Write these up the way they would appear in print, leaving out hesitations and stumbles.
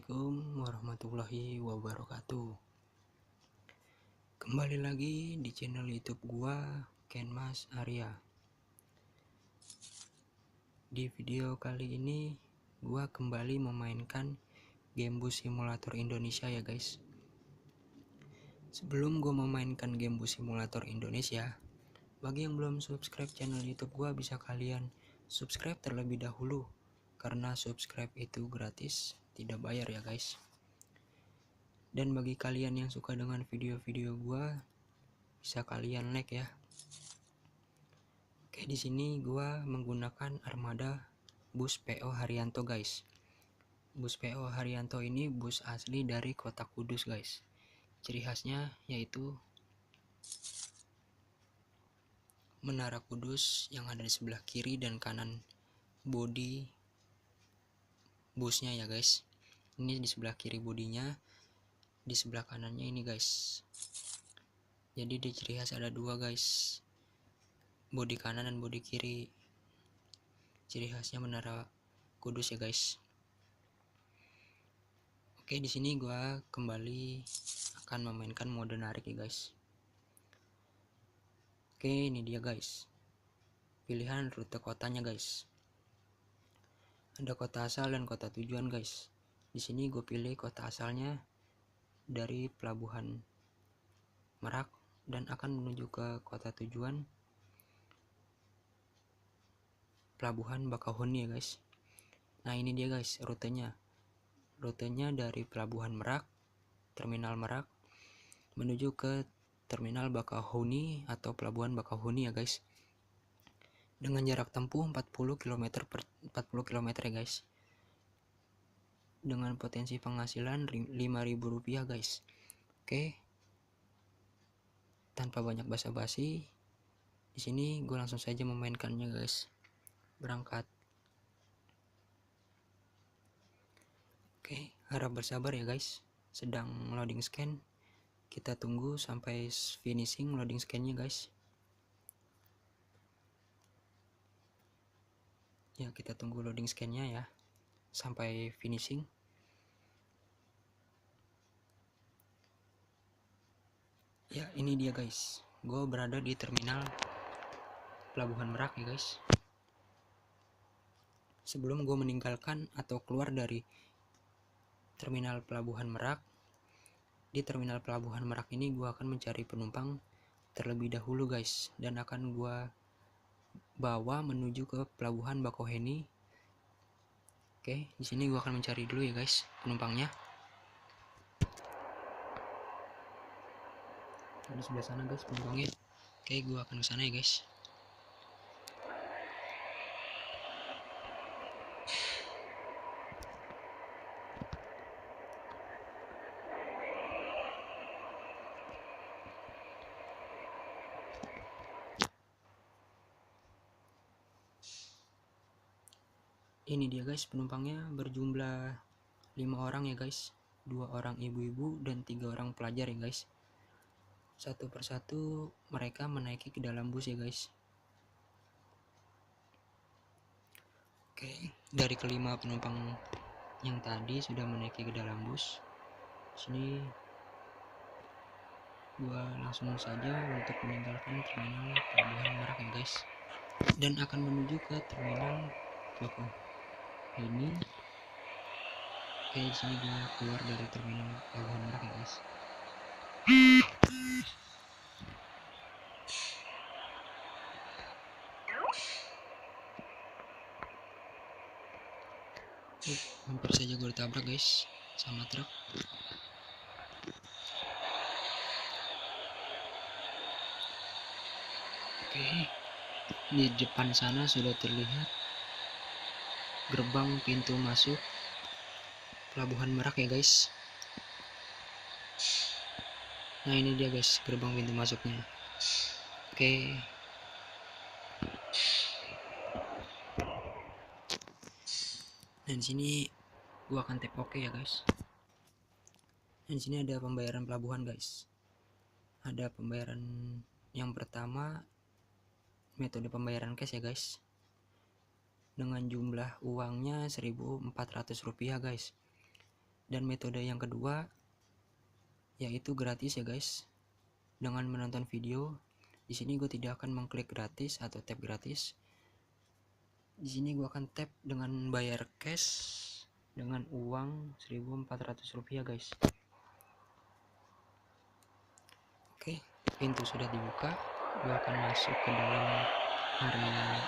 Assalamualaikum warahmatullahi wabarakatuh. Kembali lagi di channel YouTube gua, Kenmas Arya. Di video kali ini gua kembali memainkan game bus simulator Indonesia ya guys. Sebelum gua memainkan game bus simulator Indonesia, bagi yang belum subscribe channel YouTube gua, bisa kalian subscribe terlebih dahulu, karena subscribe itu gratis, tidak bayar ya guys. Dan bagi kalian yang suka dengan video-video gua, bisa kalian like ya. Oke, di sini gua menggunakan armada bus PO Haryanto guys. Bus PO Haryanto ini bus asli dari Kota Kudus guys. Ciri khasnya yaitu Menara Kudus yang ada di sebelah kiri dan kanan bodi busnya ya guys. Ini di sebelah kiri bodinya, di sebelah kanannya ini guys. Jadi di ciri khas ada dua guys, bodi kanan dan bodi kiri. Ciri khasnya Menara Kudus ya guys. Oke, di sini gua kembali akan memainkan mode narik ya guys. Oke, ini dia guys. Pilihan rute kotanya guys. Ada kota asal dan kota tujuan guys. Di sini gue pilih kota asalnya dari Pelabuhan Merak dan akan menuju ke kota tujuan Pelabuhan Bakauheni ya guys. Nah, ini dia guys rutenya. Rutenya dari Pelabuhan Merak, Terminal Merak, menuju ke Terminal Bakauheni atau Pelabuhan Bakauheni ya guys. Dengan jarak tempuh 40 km per 40 km ya guys. Dengan potensi penghasilan Rp5.000 guys. Oke. Tanpa banyak basa-basi, di sini gue langsung saja memainkannya guys. Berangkat. Oke, harap bersabar ya guys. Sedang loading scan. Kita tunggu sampai finishing loading scan-nya guys. Ya, kita tunggu loading scan-nya ya sampai finishing. Ya, ini dia guys. Gue berada di terminal Pelabuhan Merak ya guys. Sebelum gue meninggalkan atau keluar dari terminal Pelabuhan Merak, di terminal Pelabuhan Merak ini gue akan mencari penumpang terlebih dahulu guys, dan akan gue bawa menuju ke Pelabuhan Bakauheni. Oke, di sini gue akan mencari dulu ya guys penumpangnya. Di sebelah sana guys penumpangnya. Oke, gue akan ke sana ya guys. Ini dia guys penumpangnya, berjumlah 5 orang ya guys. 2 orang ibu-ibu dan 3 orang pelajar ya guys. Satu persatu mereka menaiki ke dalam bus ya guys. Oke, dari kelima penumpang yang tadi sudah menaiki ke dalam bus. Sini gua langsung saja untuk meninggalkan terminal Pelabuhan Merak ya guys, dan akan menuju ke terminal Bakauheni. Oke, di sini gua keluar dari terminal Pelabuhan Merak ya guys. Hampir saja gue ditabrak guys sama truk. Oke, di depan sana sudah terlihat gerbang pintu masuk Pelabuhan Merak ya guys. Nah, ini dia guys gerbang pintu masuknya. Oke, dan sini gua akan tap oke ya guys. Dan sini ada pembayaran pelabuhan guys. Ada pembayaran yang pertama, metode pembayaran cash ya guys, dengan jumlah uangnya Rp1.400 guys. Dan metode yang kedua yaitu gratis ya guys. Dengan menonton video, di sini gue tidak akan mengklik gratis atau tap gratis. Di sini gue akan tap dengan bayar cash dengan uang 1.400 rupiah guys. Oke, pintu sudah dibuka. Gue akan masuk ke dalam area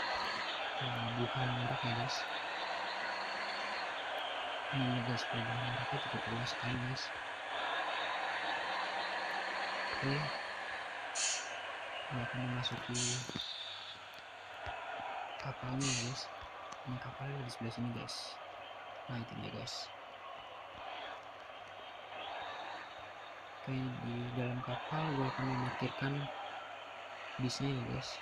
pelabuhan Merak ya guys. Ini guys, pelabuhan Meraknya cukup luas sekali guys. Oke, gue akan memasuki kapalnya ya guys. Ini kapalnya di sebelah sini guys. Nah itu dia guys. Oke, di dalam kapal gue akan memarkirkan bisnya ya guys.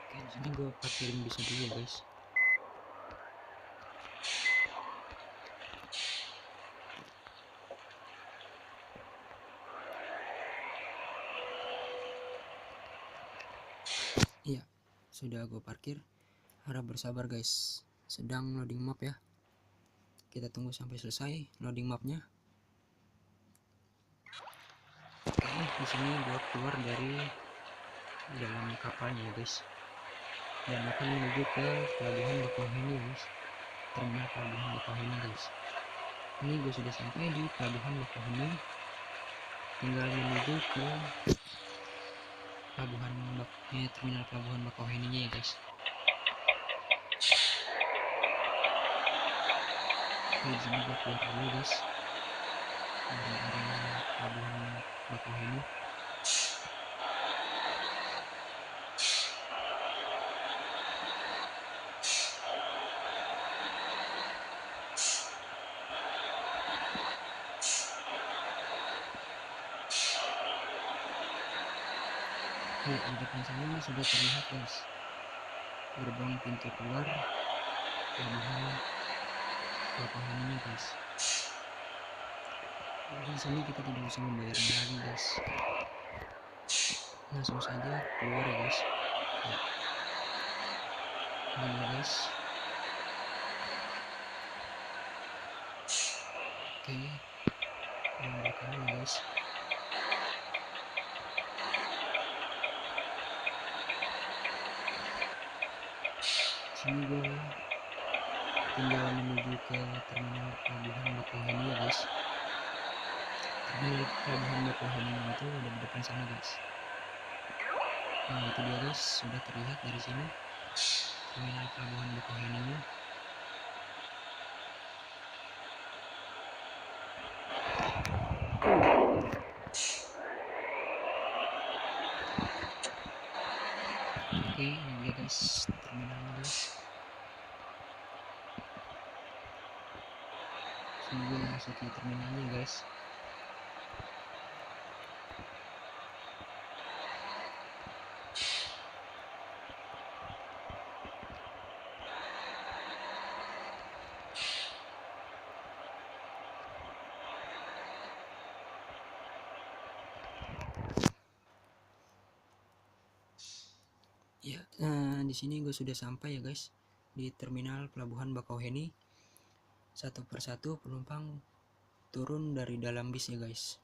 Oke, di sini gue parkirin bisnya dulu ya guys. Iya, sudah gue parkir. Harap bersabar guys, sedang loading map ya. Kita tunggu sampai selesai loading mapnya. Oke, di sini gue keluar dari dalam kapalnya guys, dan akan menuju ke pelabuhan Bakauheni guys, terminal pelabuhan Bakauheni guys. Ini gue sudah sampai di pelabuhan Bakauheni, tinggal menuju ke terminal pelabuhan Bakauheni nya ya guys. Oke, di sini gue keluar dulu guys dari area pelabuhan Bakauheni. Di depan sana sudah terlihat guys gerbang pintu keluar pelabuhan Bakauheni guys. Di sini kita tidak bisa membayarnya lagi guys, langsung saja keluar ya guys. Ya. Ini ya guys. Oke, yang belakang ya guys. Sini gue tinggal menuju ke terminal pelabuhan Bakauheni ya guys. Terminal pelabuhan Bakauheni itu ada di depan sana guys. Nah itu dia guys, sudah terlihat dari sini terminal pelabuhan Bakauheni nya. Oke, ini dia guys terminalnya guys. Sini gue masuki terminalnya guys. Ya, di sini gue sudah sampai ya guys di terminal pelabuhan Bakauheni. Satu persatu penumpang turun dari dalam bis ya guys.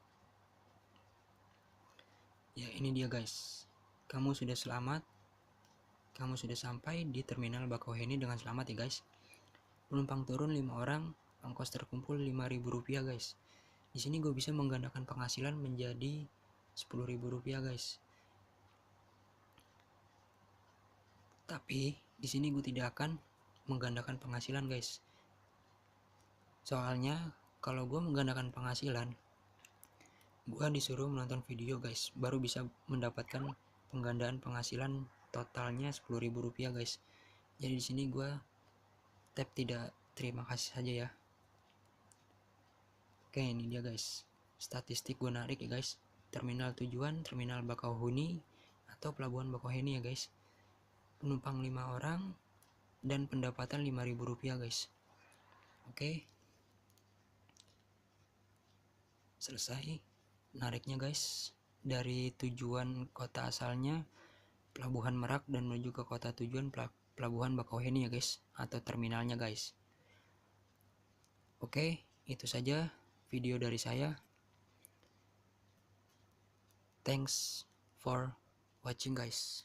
Ya ini dia guys, kamu sudah selamat, kamu sudah sampai di terminal Bakauheni dengan selamat ya guys. Penumpang turun 5 orang, ongkos terkumpul 5.000 rupiah guys. Di sini gue bisa menggandakan penghasilan menjadi 10.000 rupiah guys. Tapi di sini gue tidak akan menggandakan penghasilan guys. Soalnya kalau gue menggandakan penghasilan, gue disuruh menonton video guys, baru bisa mendapatkan penggandaan penghasilan totalnya 10.000 rupiah guys. Jadi di sini gue tap tidak terima kasih saja ya. Oke, ini dia guys statistik gue narik ya guys. Terminal tujuan terminal Bakauheni atau pelabuhan Bakauheni ya guys. Penumpang 5 orang dan pendapatan 5.000 rupiah guys. Oke, selesai nariknya guys. Dari tujuan kota asalnya Pelabuhan Merak dan menuju ke kota tujuan pelabuhan Bakauheni ya guys, atau terminalnya guys. Oke, itu saja video dari saya. Thanks for watching guys.